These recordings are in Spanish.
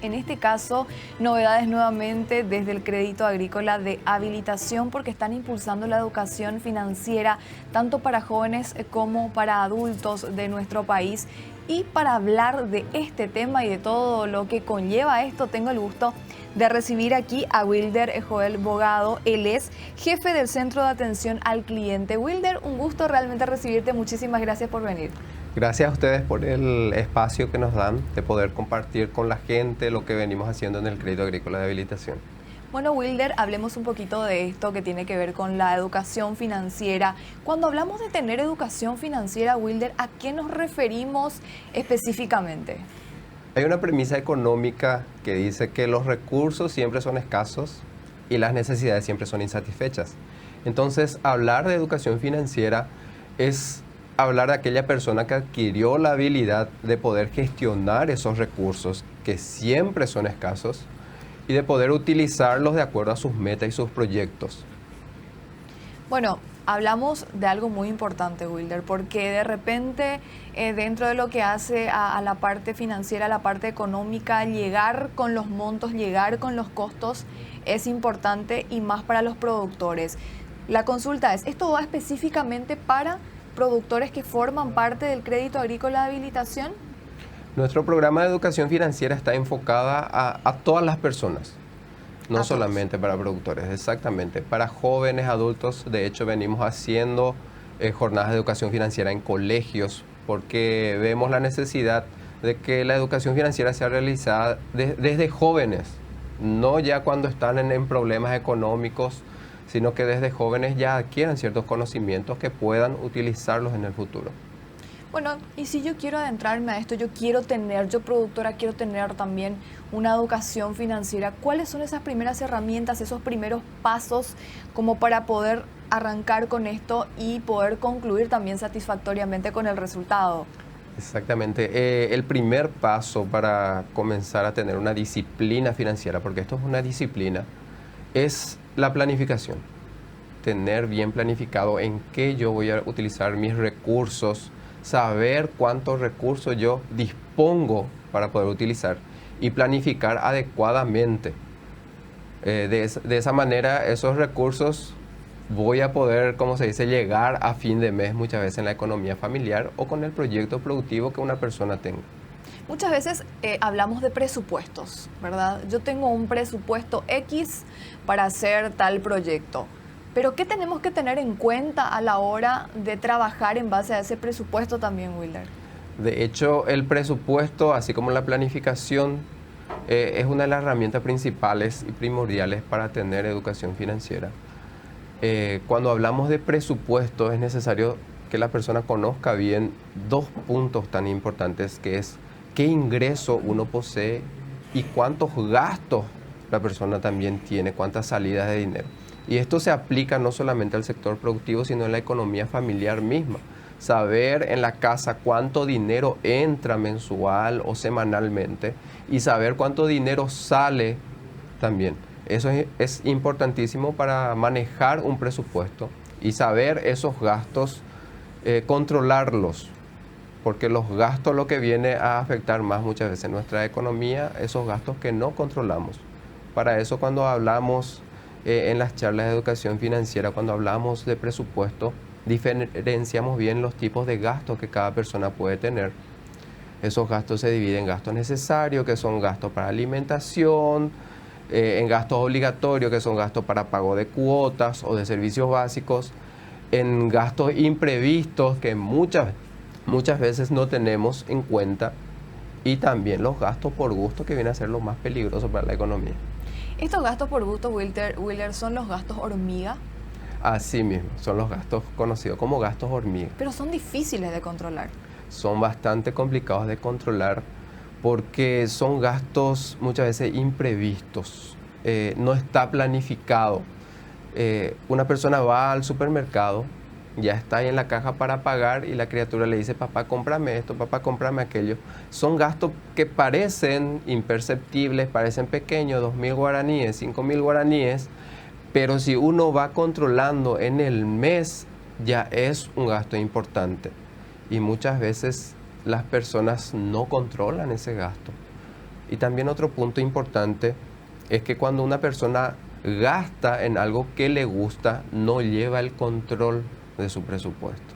En este caso, novedades nuevamente desde el Crédito Agrícola de Habilitación porque están impulsando la educación financiera tanto para jóvenes como para adultos de nuestro país. Y para hablar de este tema y de todo lo que conlleva esto, tengo el gusto de recibir aquí a Wilder Joel Bogado. Él es jefe del Centro de Atención al Cliente. Wilder, un gusto realmente recibirte. Muchísimas gracias por venir. Gracias a ustedes por el espacio que nos dan de poder compartir con la gente lo que venimos haciendo en el Crédito Agrícola de Habilitación. Bueno, Wilder, hablemos un poquito de esto que tiene que ver con la educación financiera. Cuando hablamos de tener educación financiera, Wilder, ¿a qué nos referimos específicamente? Hay una premisa económica que dice que los recursos siempre son escasos y las necesidades siempre son insatisfechas. Entonces, hablar de educación financiera es hablar de aquella persona que adquirió la habilidad de poder gestionar esos recursos que siempre son escasos y de poder utilizarlos de acuerdo a sus metas y sus proyectos. Bueno, hablamos de algo muy importante, Wilder, porque de repente dentro de lo que hace a la parte financiera, a la parte económica, llegar con los montos, llegar con los costos es importante y más para los productores. La consulta es, ¿esto va específicamente para productores que forman parte del Crédito Agrícola de Habilitación? Nuestro programa de educación financiera está enfocada a todas las personas, no solamente para productores, exactamente, para jóvenes, adultos. De hecho, venimos haciendo jornadas de educación financiera en colegios porque vemos la necesidad de que la educación financiera sea realizada desde jóvenes, no ya cuando están en problemas económicos, sino que desde jóvenes ya adquieran ciertos conocimientos que puedan utilizarlos en el futuro. Bueno, y si yo quiero adentrarme a esto, yo productora, quiero tener también una educación financiera, ¿cuáles son esas primeras herramientas, esos primeros pasos como para poder arrancar con esto y poder concluir también satisfactoriamente con el resultado? Exactamente. El primer paso para comenzar a tener una disciplina financiera, porque esto es una disciplina, es la planificación. Tener bien planificado en qué yo voy a utilizar mis recursos, saber cuántos recursos yo dispongo para poder utilizar y planificar adecuadamente. De esa manera, esos recursos voy a poder, como se dice, llegar a fin de mes muchas veces en la economía familiar o con el proyecto productivo que una persona tenga. Muchas veces hablamos de presupuestos, ¿verdad? Yo tengo un presupuesto X para hacer tal proyecto. Pero ¿qué tenemos que tener en cuenta a la hora de trabajar en base a ese presupuesto también, Wilder? De hecho, el presupuesto, así como la planificación, es una de las herramientas principales y primordiales para tener educación financiera. Cuando hablamos de presupuesto, es necesario que la persona conozca bien dos puntos tan importantes, que es qué ingreso uno posee y cuántos gastos la persona también tiene, cuántas salidas de dinero. Y esto se aplica no solamente al sector productivo, sino en la economía familiar misma. Saber en la casa cuánto dinero entra mensual o semanalmente y saber cuánto dinero sale también. Eso es importantísimo para manejar un presupuesto y saber esos gastos, controlarlos, porque los gastos lo que viene a afectar más muchas veces nuestra economía, esos gastos que no controlamos. Para eso cuando hablamos en las charlas de educación financiera, cuando hablamos de presupuesto, diferenciamos bien los tipos de gastos que cada persona puede tener. Esos gastos se dividen en gastos necesarios, que son gastos para alimentación, en gastos obligatorios, que son gastos para pago de cuotas o de servicios básicos, en gastos imprevistos, que muchas veces no tenemos en cuenta, y también los gastos por gusto, que viene a ser lo más peligroso para la economía. ¿Estos gastos por gusto, Wilder, son los gastos hormiga? Así mismo, son los gastos conocidos como gastos hormiga. Pero son difíciles de controlar. Son bastante complicados de controlar porque son gastos muchas veces imprevistos, no está planificado. Una persona va al supermercado, ya está ahí en la caja para pagar y la criatura le dice, papá, cómprame esto, papá, cómprame aquello. Son gastos que parecen imperceptibles, parecen pequeños, 2.000 guaraníes, 5.000 guaraníes, pero si uno va controlando en el mes, ya es un gasto importante. Y muchas veces las personas no controlan ese gasto. Y también otro punto importante es que cuando una persona gasta en algo que le gusta, no lleva el control de su presupuesto.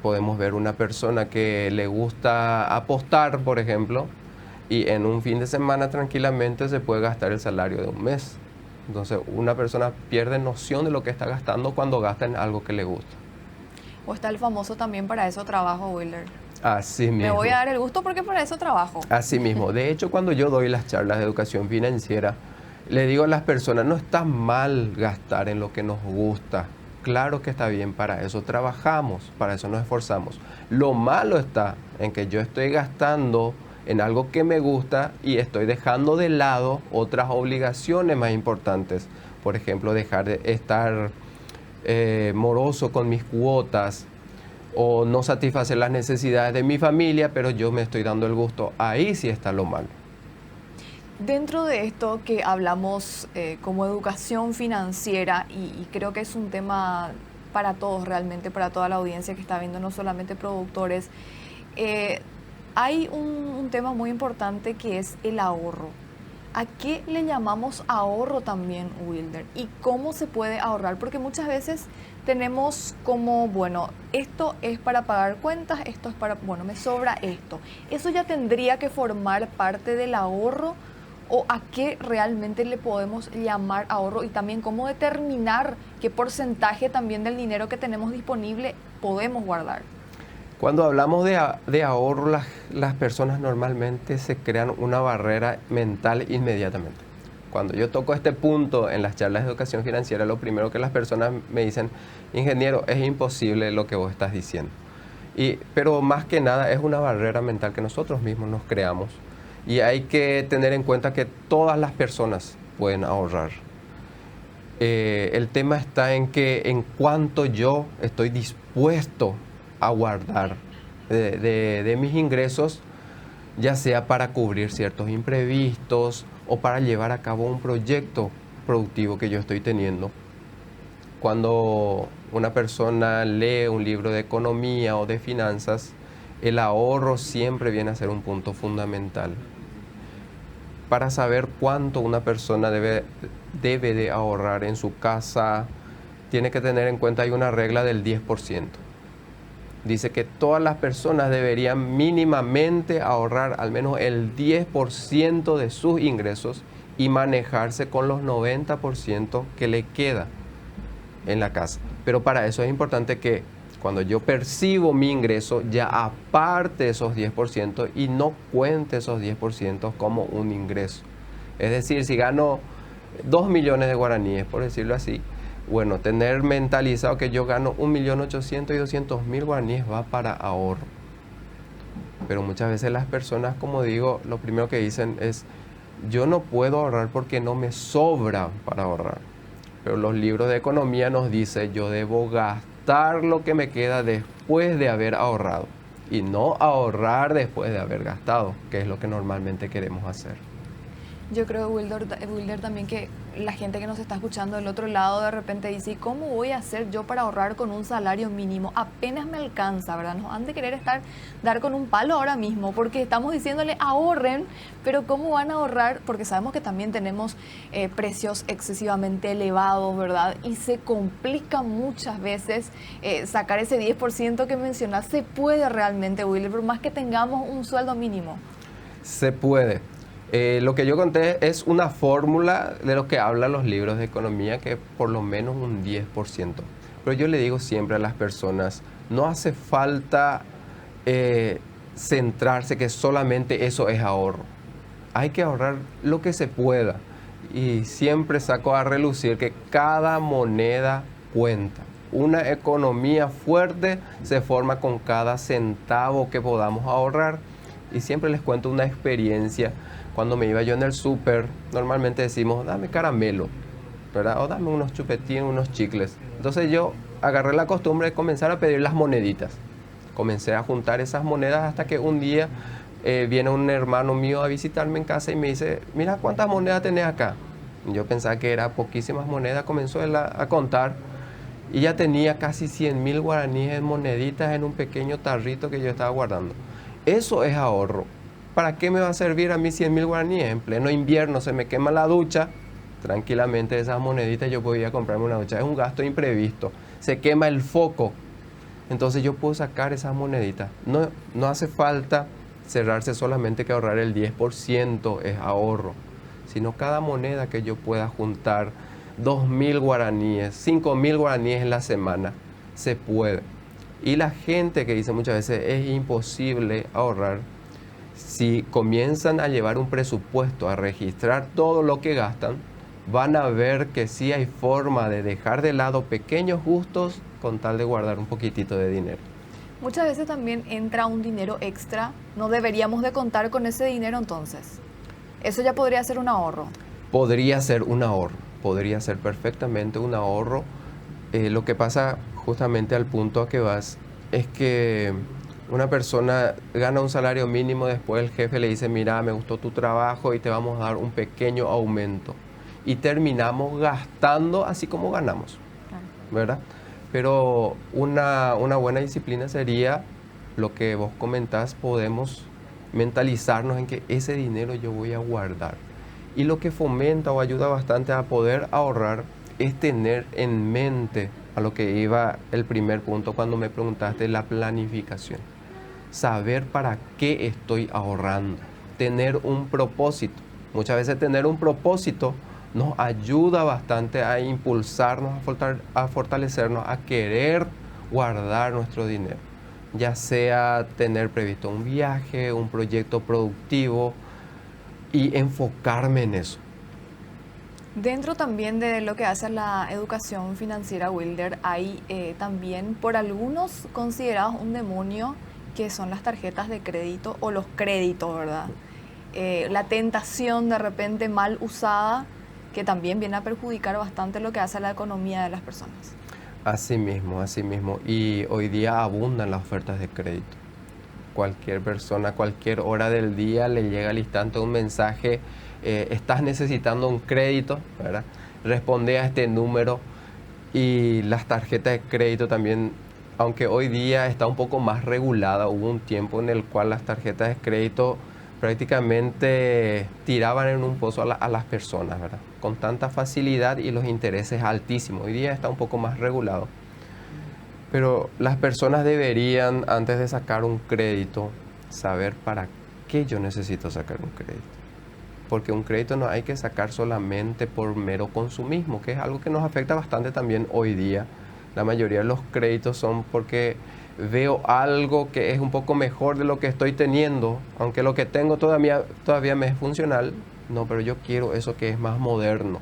Podemos ver una persona que le gusta apostar, por ejemplo, y en un fin de semana tranquilamente se puede gastar el salario de un mes. Entonces una persona pierde noción de lo que está gastando cuando gasta en algo que le gusta. O está el famoso también para eso trabajo, Wilder. Así mismo. Me voy a dar el gusto porque para eso trabajo. Así mismo. De hecho, cuando yo doy las charlas de educación financiera, le digo a las personas, no está mal gastar en lo que nos gusta. Claro que está bien, para eso trabajamos, para eso nos esforzamos. Lo malo está en que yo estoy gastando en algo que me gusta y estoy dejando de lado otras obligaciones más importantes. Por ejemplo, dejar de estar moroso con mis cuotas o no satisfacer las necesidades de mi familia, pero yo me estoy dando el gusto. Ahí sí está lo malo. Dentro de esto que hablamos como educación financiera, y creo que es un tema para todos realmente, para toda la audiencia que está viendo, no solamente productores, hay un tema muy importante que es el ahorro. ¿A qué le llamamos ahorro también, Wilder? ¿Y cómo se puede ahorrar? Porque muchas veces tenemos como, bueno, esto es para pagar cuentas, esto es para, bueno, me sobra esto. ¿Eso ya tendría que formar parte del ahorro? ¿O a qué realmente le podemos llamar ahorro? Y también cómo determinar qué porcentaje también del dinero que tenemos disponible podemos guardar. Cuando hablamos de ahorro, las personas normalmente se crean una barrera mental inmediatamente. Cuando yo toco este punto en las charlas de educación financiera, lo primero que las personas me dicen, ingeniero, es imposible lo que vos estás diciendo. Pero más que nada es una barrera mental que nosotros mismos nos creamos. Y hay que tener en cuenta que todas las personas pueden ahorrar. El tema está en que en cuanto yo estoy dispuesto a guardar de mis ingresos, ya sea para cubrir ciertos imprevistos o para llevar a cabo un proyecto productivo que yo estoy teniendo. Cuando una persona lee un libro de economía o de finanzas, el ahorro siempre viene a ser un punto fundamental. Para saber cuánto una persona debe de ahorrar en su casa, tiene que tener en cuenta, hay una regla del 10%. Dice que todas las personas deberían mínimamente ahorrar al menos el 10% de sus ingresos y manejarse con los 90% que le queda en la casa. Pero para eso es importante que cuando yo percibo mi ingreso, ya aparte esos 10% y no cuente esos 10% como un ingreso. Es decir, si gano 2 millones de guaraníes, por decirlo así, bueno, tener mentalizado que yo gano 1.800.000 y 200.000 guaraníes va para ahorro. Pero muchas veces las personas, como digo, lo primero que dicen es, yo no puedo ahorrar porque no me sobra para ahorrar. Pero los libros de economía nos dicen, yo debo gastar lo que me queda después de haber ahorrado y no ahorrar después de haber gastado, que es lo que normalmente queremos hacer. Yo creo, Wilder, también que la gente que nos está escuchando del otro lado de repente dice, ¿y cómo voy a hacer yo para ahorrar con un salario mínimo? Apenas me alcanza, ¿verdad? Nos han de querer dar con un palo ahora mismo, porque estamos diciéndole ahorren, pero ¿cómo van a ahorrar? Porque sabemos que también tenemos precios excesivamente elevados, ¿verdad? Y se complica muchas veces sacar ese 10% que mencionas. ¿Se puede realmente, Wilder, por más que tengamos un sueldo mínimo? Se puede. Lo que yo conté es una fórmula de lo que hablan los libros de economía, que es por lo menos un 10%. Pero yo le digo siempre a las personas, no hace falta centrarse que solamente eso es ahorro. Hay que ahorrar lo que se pueda. Y siempre saco a relucir que cada moneda cuenta. Una economía fuerte se forma con cada centavo que podamos ahorrar. Y siempre les cuento una experiencia. Cuando me iba yo en el súper, normalmente decimos, dame caramelo, ¿verdad? O dame unos chupetines, unos chicles. Entonces yo agarré la costumbre de comenzar a pedir las moneditas. Comencé a juntar esas monedas hasta que un día viene un hermano mío a visitarme en casa y me dice, mira cuántas monedas tenés acá. Yo pensaba que eran poquísimas monedas, comenzó él a contar y ya tenía casi 100.000 guaraníes en moneditas en un pequeño tarrito que yo estaba guardando. Eso es ahorro. ¿para qué me va a servir a mí 100.000 guaraníes? En pleno invierno se me quema la ducha, tranquilamente esas moneditas yo podía comprarme una ducha. Es un gasto imprevisto. Se quema el foco, entonces yo puedo sacar esas moneditas. No hace falta cerrarse solamente que ahorrar el 10% es ahorro, sino cada moneda que yo pueda juntar, 2.000 guaraníes, 5.000 guaraníes en la semana, se puede. Y la gente que dice muchas veces es imposible ahorrar, si comienzan a llevar un presupuesto, a registrar todo lo que gastan, van a ver que sí hay forma de dejar de lado pequeños gustos con tal de guardar un poquitito de dinero. Muchas veces también entra un dinero extra, no deberíamos de contar con ese dinero entonces. Eso ya podría ser un ahorro. Podría ser un ahorro, podría ser perfectamente un ahorro. Lo que pasa justamente al punto a que vas es que una persona gana un salario mínimo, después el jefe le dice, mira, me gustó tu trabajo y te vamos a dar un pequeño aumento. Y terminamos gastando así como ganamos, ¿verdad? Pero una buena disciplina sería lo que vos comentás, podemos mentalizarnos en que ese dinero yo voy a guardar. Y lo que fomenta o ayuda bastante a poder ahorrar es tener en mente a lo que iba el primer punto cuando me preguntaste, la planificación. Saber para qué estoy ahorrando, tener un propósito. Muchas veces tener un propósito nos ayuda bastante a impulsarnos, a fortalecernos, a querer guardar nuestro dinero. Ya sea tener previsto un viaje, un proyecto productivo y enfocarme en eso. Dentro también de lo que hace la educación financiera, Wilder, hay también por algunos considerados un demonio que son las tarjetas de crédito o los créditos, ¿verdad? La tentación de repente mal usada que también viene a perjudicar bastante lo que hace a la economía de las personas. Así mismo, así mismo. Y hoy día abundan las ofertas de crédito. Cualquier persona, a cualquier hora del día le llega al instante un mensaje, estás necesitando un crédito, ¿verdad? Responde a este número. Y las tarjetas de crédito también, aunque hoy día está un poco más regulada, hubo un tiempo en el cual las tarjetas de crédito prácticamente tiraban en un pozo a las personas, ¿verdad? Con tanta facilidad y los intereses altísimos. Hoy día está un poco más regulado. Pero las personas deberían, antes de sacar un crédito, saber para qué yo necesito sacar un crédito. Porque un crédito no hay que sacar solamente por mero consumismo, que es algo que nos afecta bastante también hoy día. La mayoría de los créditos son porque veo algo que es un poco mejor de lo que estoy teniendo, aunque lo que tengo todavía me es funcional, no, pero yo quiero eso que es más moderno,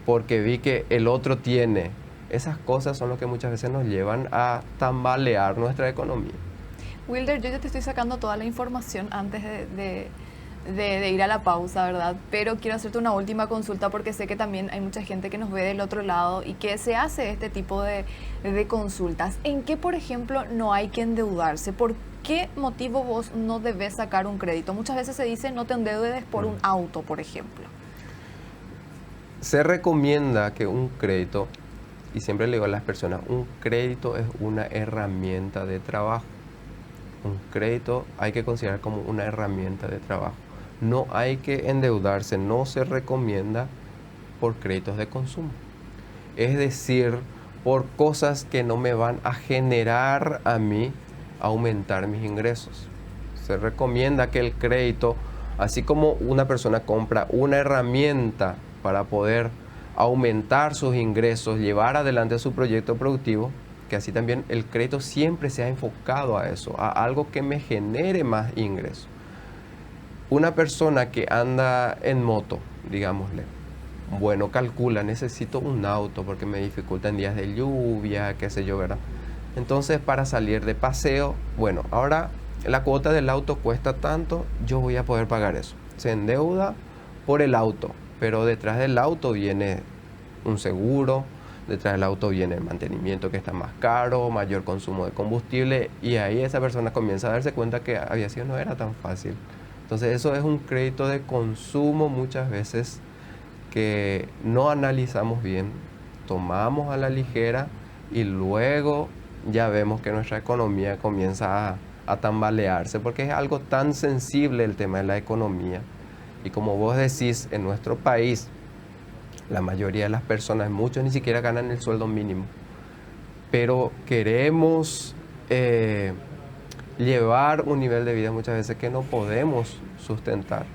porque vi que el otro tiene. Esas cosas son lo que muchas veces nos llevan a tambalear nuestra economía. Wilder, yo ya te estoy sacando toda la información antes de ir a la pausa, ¿verdad? Pero quiero hacerte una última consulta porque sé que también hay mucha gente que nos ve del otro lado y que se hace este tipo de consultas. ¿En qué, por ejemplo, no hay que endeudarse? ¿Por qué motivo vos no debes sacar un crédito? Muchas veces se dice no te endeudes por un auto, por ejemplo. Se recomienda que un crédito, y siempre le digo a las personas, un crédito es una herramienta de trabajo. Un crédito hay que considerar como una herramienta de trabajo. No hay que endeudarse, no se recomienda por créditos de consumo. Es decir, por cosas que no me van a generar a mí aumentar mis ingresos. Se recomienda que el crédito, así como una persona compra una herramienta para poder aumentar sus ingresos, llevar adelante su proyecto productivo, que así también el crédito siempre se ha enfocado a eso, a algo que me genere más ingresos. Una persona que anda en moto, digámosle, bueno, calcula, necesito un auto porque me dificulta en días de lluvia, qué sé yo, ¿verdad? Entonces, para salir de paseo, bueno, ahora la cuota del auto cuesta tanto, yo voy a poder pagar eso. Se endeuda por el auto, pero detrás del auto viene un seguro, detrás del auto viene el mantenimiento que está más caro, mayor consumo de combustible, y ahí esa persona comienza a darse cuenta que aviación no era tan fácil. Entonces eso es un crédito de consumo muchas veces que no analizamos bien, tomamos a la ligera y luego ya vemos que nuestra economía comienza a a tambalearse, porque es algo tan sensible el tema de la economía. Y como vos decís, en nuestro país, la mayoría de las personas, muchos ni siquiera ganan el sueldo mínimo, pero queremos llevar un nivel de vida muchas veces que no podemos sustentar.